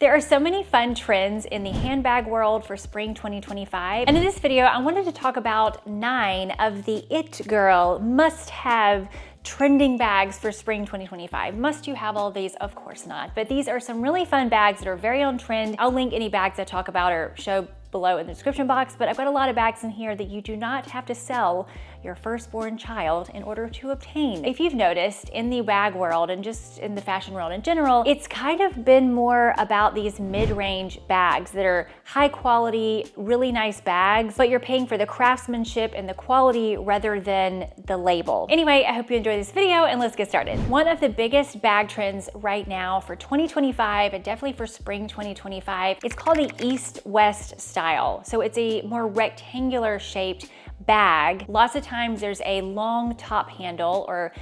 There are so many fun trends in the handbag world for spring 2025. And in this video, I wanted to talk about 9 of the it girl must-have trending bags for spring 2025. Must you have all of these? Of course not. But these are some really fun bags that are very on trend. I'll link any bags I talk about or show below in the description box, but I've got a lot of bags in here that you do not have to sell your firstborn child in order to obtain. If you've noticed, in the bag world and just in the fashion world in general, it's kind of been more about these mid-range bags that are high quality, really nice bags, but you're paying for the craftsmanship and the quality rather than the label. Anyway, I hope you enjoy this video and let's get started. One of the biggest bag trends right now for 2025 and definitely for spring 2025, it's called the East-West style. So it's a more rectangular shaped bag. Lots of times there's a long top handle or,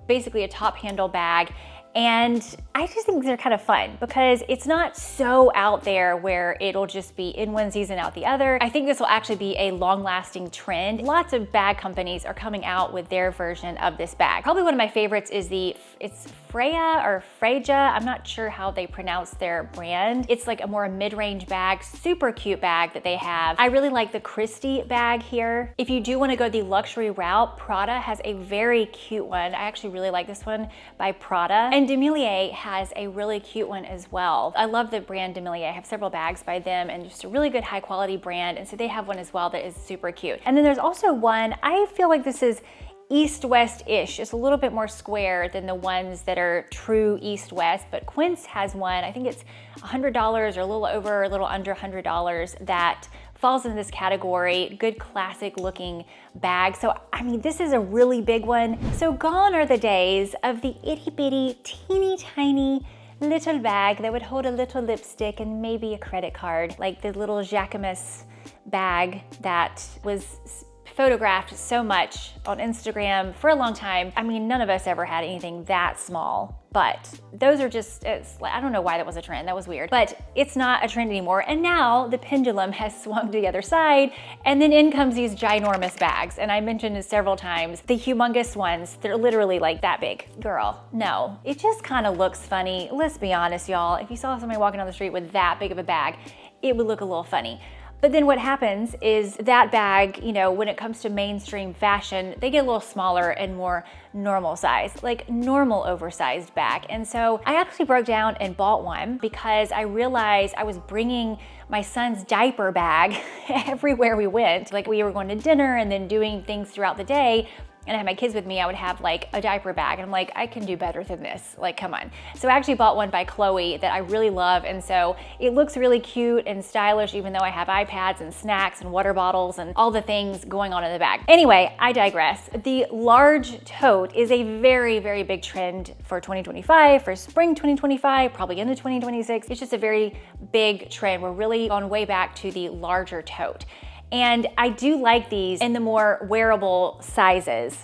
basically a top handle bag. And I just think they're kind of fun because it's not so out there where it'll just be in one season, out the other. I think this will actually be a long-lasting trend. Lots of bag companies are coming out with their version of this bag. Probably one of my favorites is it's Freya or Freja. I'm not sure how they pronounce their brand. It's like a more mid-range bag, super cute bag that they have. I really like the Christie bag here. If you do want to go the luxury route, Prada has a very cute one. I actually really like this one by Prada. And Demilier has a really cute one as well. I love the brand Demilier. I have several bags by them and just a really good high quality brand. And so they have one as well that is super cute. And then there's also one, I feel like this is East-West-ish. It's a little bit more square than the ones that are true East-West, but Quince has one, I think it's $100 or a little over, a little under $100 that falls into this category, good classic looking bag. So, I mean, this is a really big one. So gone are the days of the itty bitty, teeny tiny little bag that would hold a little lipstick and maybe a credit card, like the little Jacquemus bag that was photographed so much on Instagram for a long time. I mean, none of us ever had anything that small, but those are just, I don't know why that was a trend, that was weird, but it's not a trend anymore. And now the pendulum has swung to the other side and then in comes these ginormous bags. And I mentioned it several times, the humongous ones, they're literally like that big. Girl, no, it just kind of looks funny. Let's be honest, y'all. If you saw somebody walking down the street with that big of a bag, it would look a little funny. But then what happens is that bag, when it comes to mainstream fashion, they get a little smaller and more normal size, like normal oversized bag. And so I actually broke down and bought one because I realized I was bringing my son's diaper bag everywhere we went. Like we were going to dinner and then doing things throughout the day. And I had my kids with me, I would have like a diaper bag. And I'm like, I can do better than this. Like, come on. So I actually bought one by Chloe that I really love. And so it looks really cute and stylish, even though I have iPads and snacks and water bottles and all the things going on in the bag. Anyway, I digress. The large tote is a very, very big trend for 2025, for spring 2025, probably into 2026. It's just a very big trend. We're really on way back to the larger tote. And I do like these in the more wearable sizes.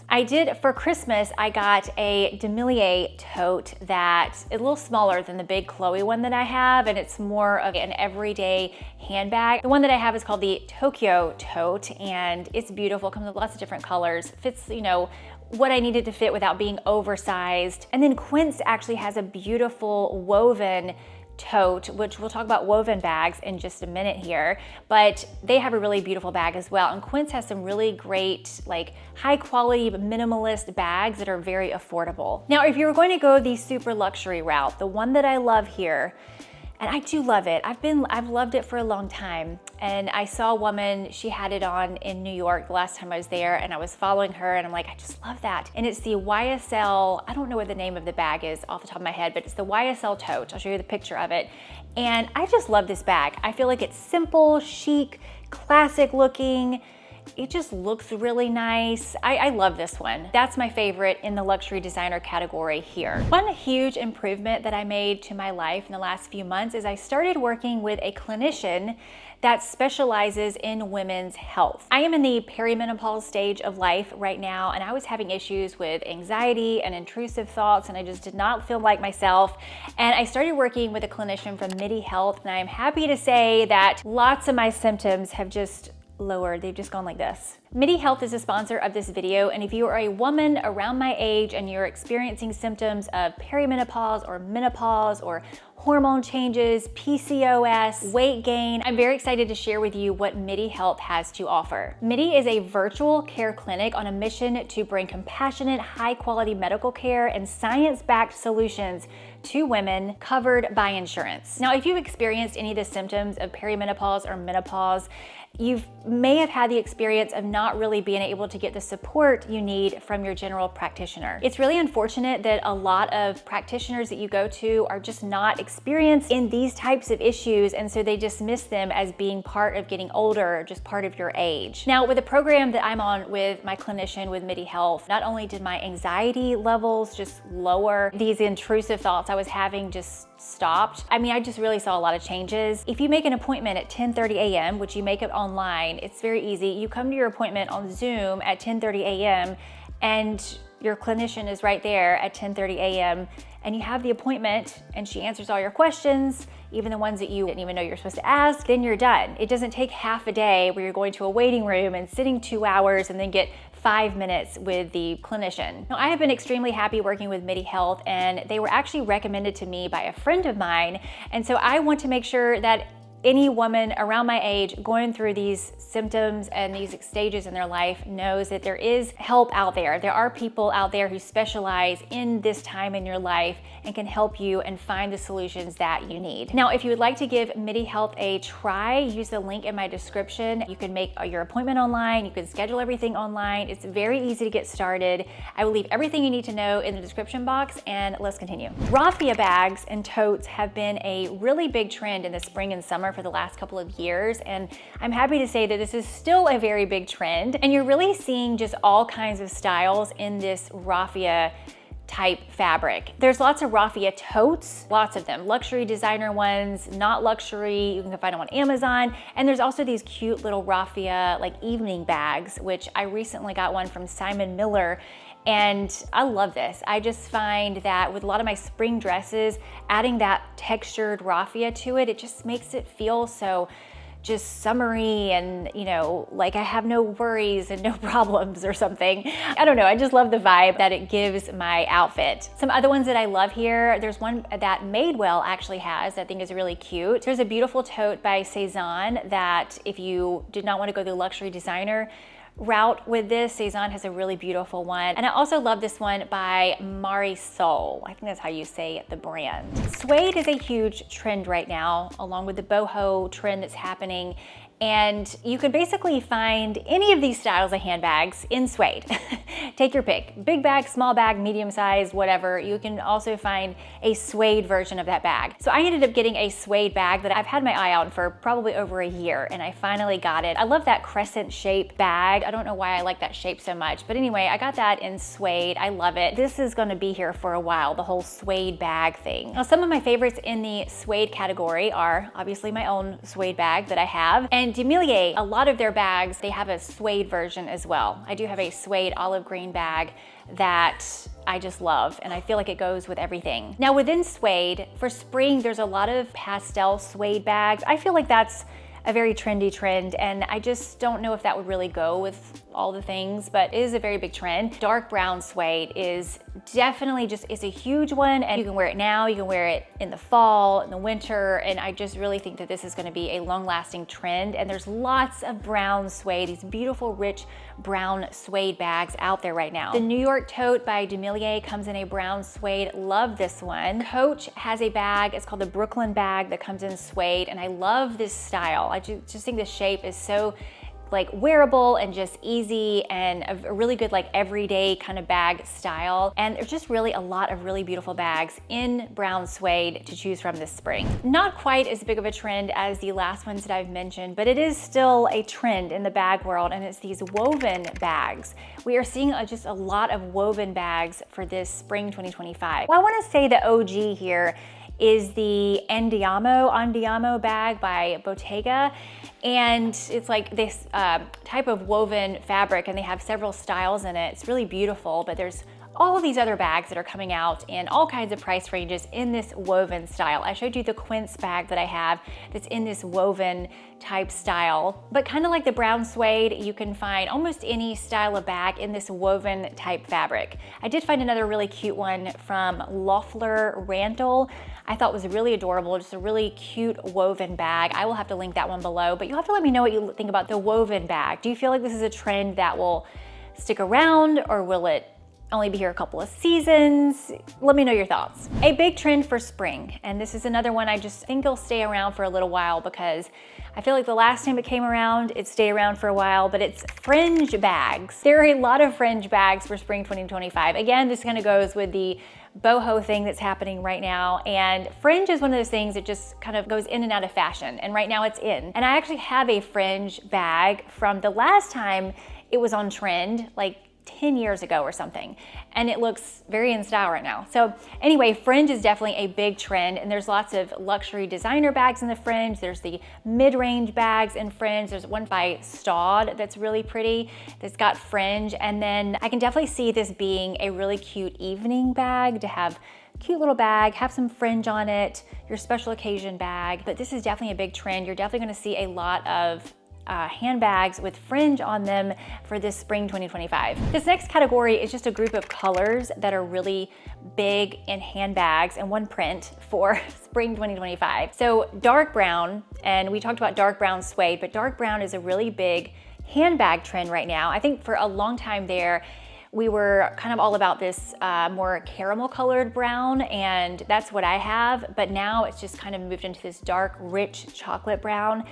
For Christmas, I got a Demilier tote that's a little smaller than the big Chloe one that I have, and it's more of an everyday handbag. The one that I have is called the Tokyo tote, and it's beautiful, comes with lots of different colors, fits, what I needed to fit without being oversized. And then Quince actually has a beautiful woven tote, which we'll talk about woven bags in just a minute here, but they have a really beautiful bag as well. And Quince has some really great, like high quality, minimalist bags that are very affordable. Now, if you were going to go the super luxury route, the one that I love here, and I do love it. I've loved it for a long time. And I saw a woman, she had it on in New York the last time I was there, and I was following her and I'm like, I just love that. And it's the YSL, I don't know what the name of the bag is off the top of my head, but it's the YSL tote. I'll show you the picture of it. And I just love this bag. I feel like it's simple, chic, classic looking. It just looks really nice. I love this one. That's my favorite in the luxury designer category here. One huge improvement that I made to my life in the last few months is I started working with a clinician that specializes in women's health. I am in the perimenopause stage of life right now, and I was having issues with anxiety and intrusive thoughts, and I just did not feel like myself. And I started working with a clinician from MIDI Health, and I'm happy to say that lots of my symptoms have just lowered. They've just gone like this. MIDI Health is a sponsor of this video, and if you are a woman around my age and you're experiencing symptoms of perimenopause or menopause or hormone changes, PCOS, weight gain, I'm very excited to share with you what MIDI Health has to offer. MIDI is a virtual care clinic on a mission to bring compassionate, high-quality medical care and science-backed solutions to women covered by insurance. Now, if you've experienced any of the symptoms of perimenopause or menopause, you may have had the experience of not really being able to get the support you need from your general practitioner. It's really unfortunate that a lot of practitioners that you go to are just not experienced in these types of issues, and so they dismiss them as being part of getting older, or just part of your age. Now, with the program that I'm on with my clinician with MIDI Health, not only did my anxiety levels just lower, these intrusive thoughts I was having just stopped. I mean, I just really saw a lot of changes. If you make an appointment at 10:30 a.m., which you make it online, it's very easy. You come to your appointment on Zoom at 10:30 a.m. and your clinician is right there at 10:30 a.m. and you have the appointment and she answers all your questions, even the ones that you didn't even know you're supposed to ask, then you're done. It doesn't take half a day where you're going to a waiting room and sitting 2 hours and then get 5 minutes with the clinician. Now, I have been extremely happy working with MIDI Health, and they were actually recommended to me by a friend of mine. And so I want to make sure that any woman around my age going through these symptoms and these stages in their life knows that there is help out there. There are people out there who specialize in this time in your life and can help you and find the solutions that you need. Now, if you would like to give MIDI Health a try, use the link in my description. You can make your appointment online. You can schedule everything online. It's very easy to get started. I will leave everything you need to know in the description box, and let's continue. Raffia bags and totes have been a really big trend in the spring and summer for the last couple of years, and I'm happy to say that this is still a very big trend, and you're really seeing just all kinds of styles in this raffia type fabric. There's lots of raffia totes, lots of them, luxury designer ones, not luxury, you can find them on Amazon, and there's also these cute little raffia like evening bags, which I recently got one from Simon Miller, and I love this. I just find that with a lot of my spring dresses, adding that textured raffia to it, it just makes it feel so just summery and, you know, like I have no worries and no problems or something. I don't know, I just love the vibe that it gives my outfit. Some other ones that I love here, there's one that Madewell actually has that I think is really cute. There's a beautiful tote by Cezanne that if you did not want to go the luxury designer route with this, Cezanne has a really beautiful one. And I also love this one by Marisol. I think that's how you say the brand. Suede is a huge trend right now, along with the boho trend that's happening. And you can basically find any of these styles of handbags in suede. Take your pick. Big bag, small bag, medium size, whatever. You can also find a suede version of that bag. So I ended up getting a suede bag that I've had my eye out for probably over a year, and I finally got it. I love that crescent shape bag. I don't know why I like that shape so much, but anyway, I got that in suede. I love it. This is gonna be here for a while, the whole suede bag thing. Now, some of my favorites in the suede category are obviously my own suede bag that I have, and Demilier, a lot of their bags, they have a suede version as well. I do have a suede olive green bag that I just love, and I feel like it goes with everything. Now, within suede, for spring, there's a lot of pastel suede bags. I feel like that's a very trendy trend, and I just don't know if that would really go with all the things, but it is a very big trend. Dark brown suede is definitely just, it's a huge one, and you can wear it now, you can wear it in the fall, in the winter, and I just really think that this is gonna be a long-lasting trend, and there's lots of brown suede, these beautiful, rich brown suede bags out there right now. The New York tote by Demilier comes in a brown suede, love this one. Coach has a bag, it's called the Brooklyn bag that comes in suede, and I love this style. I just think the shape is so like wearable and just easy, and a really good like everyday kind of bag style. And there's just really a lot of really beautiful bags in brown suede to choose from this spring. Not quite as big of a trend as the last ones that I've mentioned, but it is still a trend in the bag world, and it's these woven bags. We are seeing just a lot of woven bags for this spring 2025. Well, I wanna say the OG here is the Andiamo bag by Bottega. And it's like this type of woven fabric, and they have several styles in it. It's really beautiful, but there's all of these other bags that are coming out in all kinds of price ranges in this woven style. I showed you the Quince bag that I have that's in this woven type style, but kind of like the brown suede, you can find almost any style of bag in this woven type fabric. I did find another really cute one from Loeffler Randall. I thought was really adorable, just a really cute woven bag. I will have to link that one below, but you'll have to let me know what you think about the woven bag. Do you feel like this is a trend that will stick around, or will it only be here a couple of seasons? Let me know your thoughts. A big trend for spring, and this is another one I just think will stay around for a little while because I feel like the last time it came around, it stayed around for a while, but it's fringe bags. There are a lot of fringe bags for spring 2025. Again, this kind of goes with the boho thing that's happening right now, and fringe is one of those things that just kind of goes in and out of fashion, and right now it's in. And I actually have a fringe bag from the last time it was on trend, like 10 years ago or something, and it looks very in style right now. So anyway, fringe is definitely a big trend, and there's lots of luxury designer bags in the fringe. There's the mid-range bags in fringe. There's one by Suede that's really pretty, that's got fringe, and then I can definitely see this being a really cute evening bag to have. Cute little bag, have some fringe on it, your special occasion bag, but this is definitely a big trend. You're definitely gonna see a lot of handbags with fringe on them for this spring 2025. This next category is just a group of colors that are really big in handbags and one print for spring 2025. So dark brown, and we talked about dark brown suede, but dark brown is a really big handbag trend right now. I think for a long time there, we were kind of all about this more caramel colored brown, and that's what I have, but now it's just kind of moved into this dark, rich chocolate brown.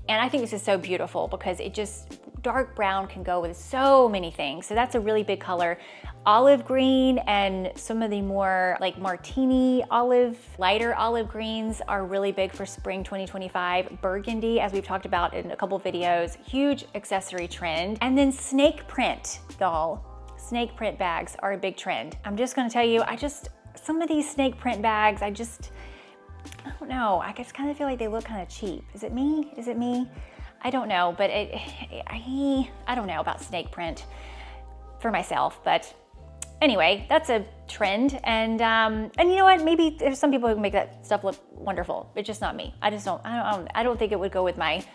And I think this is so beautiful because it just, dark brown can go with so many things. So that's a really big color. Olive green and some of the more like martini olive, lighter olive greens are really big for spring 2025. Burgundy, as we've talked about in a couple videos, huge accessory trend. And then snake print, y'all. Snake print bags are a big trend. I'm just gonna tell you, some of these snake print bags, I don't know. I just kind of feel like they look kind of cheap. Is it me? Is it me? I don't know, but I don't know about snake print for myself, but anyway, that's a trend. And you know what? Maybe there's some people who can make that stuff look wonderful. It's just not me. I don't think it would go with my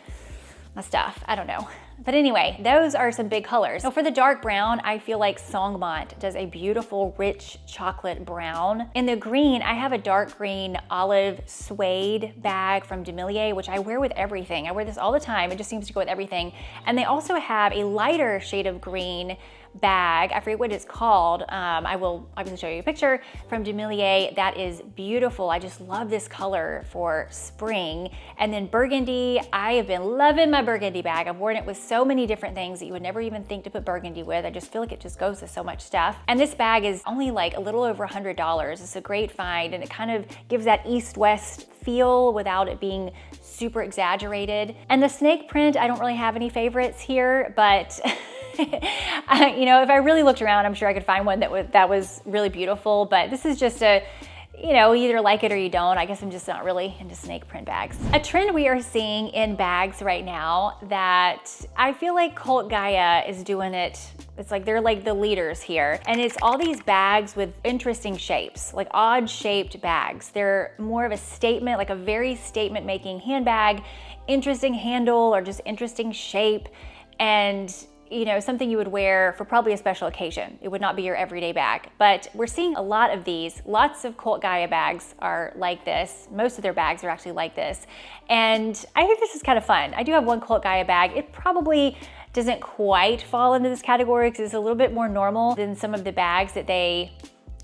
stuff. I don't know. But anyway, those are some big colors. So for the dark brown, I feel like Songmont does a beautiful, rich chocolate brown. In the green, I have a dark green olive suede bag from Demilier, which I wear with everything. I wear this all the time. It just seems to go with everything. And they also have a lighter shade of green bag. I forget what it's called. I can show you a picture from Demilier. That is beautiful. I just love this color for spring. And then burgundy, I have been loving my burgundy bag. I've worn it with so many different things that you would never even think to put burgundy with. I just feel like it just goes with so much stuff. And this bag is only like a little over $100. It's a great find, and it kind of gives that east-west feel without it being super exaggerated. And the snake print, I don't really have any favorites here, but you know, if I really looked around, I'm sure I could find one that was really beautiful, but this is just a, you know, you either like it or you don't. I guess I'm just not really into snake print bags. A trend we are seeing in bags right now that I feel like Cult Gaia is doing it. It's like they're like the leaders here. And it's all these bags with interesting shapes, like odd shaped bags. They're more of a statement, like a very statement making handbag, interesting handle or just interesting shape. And you know, something you would wear for probably a special occasion. It would not be your everyday bag, but we're seeing a lot of these. Lots of Cult Gaia bags are like this. Most of their bags are actually like this. And I think this is kind of fun. I do have one Cult Gaia bag. It probably doesn't quite fall into this category because it's a little bit more normal than some of the bags that they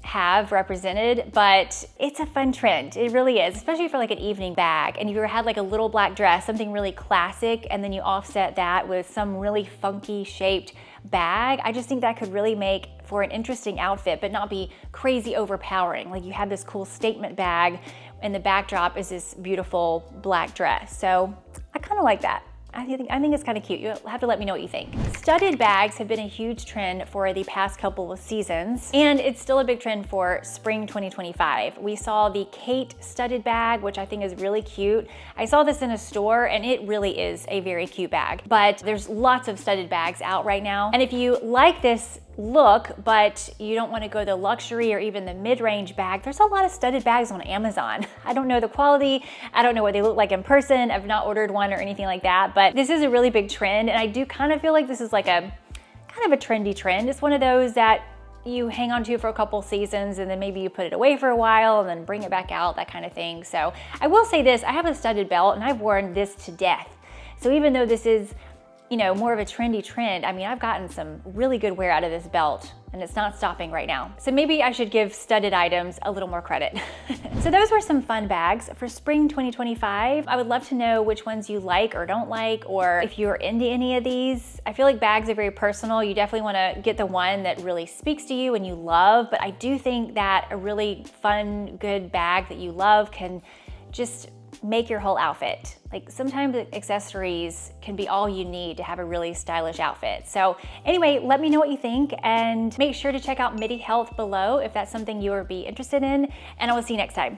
have represented, but it's a fun trend. It really is, especially for like an evening bag. And if you ever had like a little black dress, something really classic, and then you offset that with some really funky shaped bag, I just think that could really make for an interesting outfit, but not be crazy overpowering. Like you have this cool statement bag and the backdrop is this beautiful black dress. So I kind of like that. I think it's kind of cute. You'll have to let me know what you think. Studded bags have been a huge trend for the past couple of seasons, and it's still a big trend for spring 2025. We saw the Kate studded bag, which I think is really cute. I saw this in a store, and it really is a very cute bag, but there's lots of studded bags out right now. And if you like this look, but you don't want to go the luxury or even the mid-range bag, there's a lot of studded bags on Amazon. I don't know the quality. I don't know what they look like in person. I've not ordered one or anything like that, but this is a really big trend. And I do kind of feel like this is like a kind of a trendy trend. It's one of those that you hang on to for a couple seasons and then maybe you put it away for a while and then bring it back out, that kind of thing. So I will say this, I have a studded belt and I've worn this to death. So even though this is, you know, more of a trendy trend, I mean, I've gotten some really good wear out of this belt and it's not stopping right now. So maybe I should give studded items a little more credit. So those were some fun bags for spring 2025. I would love to know which ones you like or don't like, or if you're into any of these. I feel like bags are very personal. You definitely wanna get the one that really speaks to you and you love, but I do think that a really fun, good bag that you love can just make your whole outfit. Like sometimes accessories can be all you need to have a really stylish outfit. So anyway, let me know what you think and make sure to check out MIDI Health below if that's something you would be interested in, and I will see you next time.